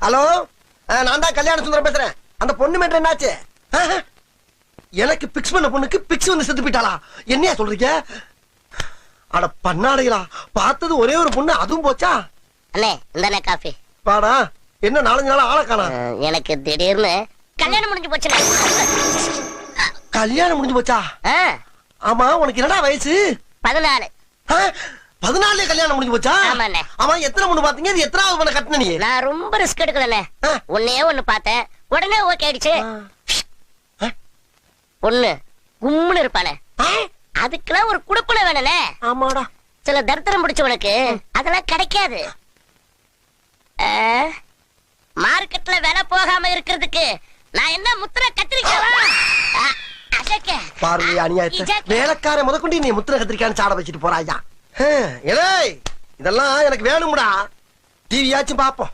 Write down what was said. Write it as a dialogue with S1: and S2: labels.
S1: Hello, நான் தான் கல்யாண சுந்தரம் பேசுறேன். அந்த பொண்ணு மேட்டர் என்னாச்சு? எனக்கு பிக்ஸ் பண்ண பொண்ணுக்கு பிக்ஸ் வந்து செத்து போயிட்டாளா? என்னையா சொல்றீங்க? அட பண்ணாடைகளா, பார்த்தது ஒரே ஒரு பொண்ணு, அதுவும் போச்சா?
S2: அண்ணே இந்தானே காஃபி.
S1: பாடா, என்ன 4 நாள் ஆளை காணா?
S2: எனக்கு திடீர்னு கல்யாணம் முடிஞ்சு போச்சுண்ணே.
S1: கல்யாணம் முடிஞ்சு போச்சா? ஆமா, உனக்கு என்னடா வயசு?
S2: 14.
S1: 14 கல்யாணம் முடிஞ்சு போச்சா?
S2: ஆமாண்ணே.
S1: ஆமா, எத்தனை பொண்ணு பாத்தீங்க? இது எத்தனாவது பொண்ணு கட்டின நீ?
S2: நான் ரொம்ப ரிஸ்க் எடுக்கலண்ணே. ஒன்னே ஒண்ணு பார்த்தேன், உடனே ஓகே ஆயிடுச்சு. பொண்ணு கும்முன்னு இருப்பானே, அதுக்கெல்லாம் ஒரு குடுப்புல வேணும்னே.
S1: ஆமாடா.
S2: சில தரித்திரம் பிடிச்சவனுக்கு அதெல்லாம் கிடைக்காது. மார்க்கெட்ல விலை போகாம இருக்கிறதுக்கு நான் என்ன முத்திர கத்திரிக்காவா?
S1: பார்வை அநியாயத்தை வேலைக்கார முதற்கொண்டு நீ முத்திர கத்திரிக்கான்னு சாட வச்சுட்டு போறாயா? இதெல்லாம் எனக்கு வேணும்டா. டிவியாச்சும் பாப்போம்.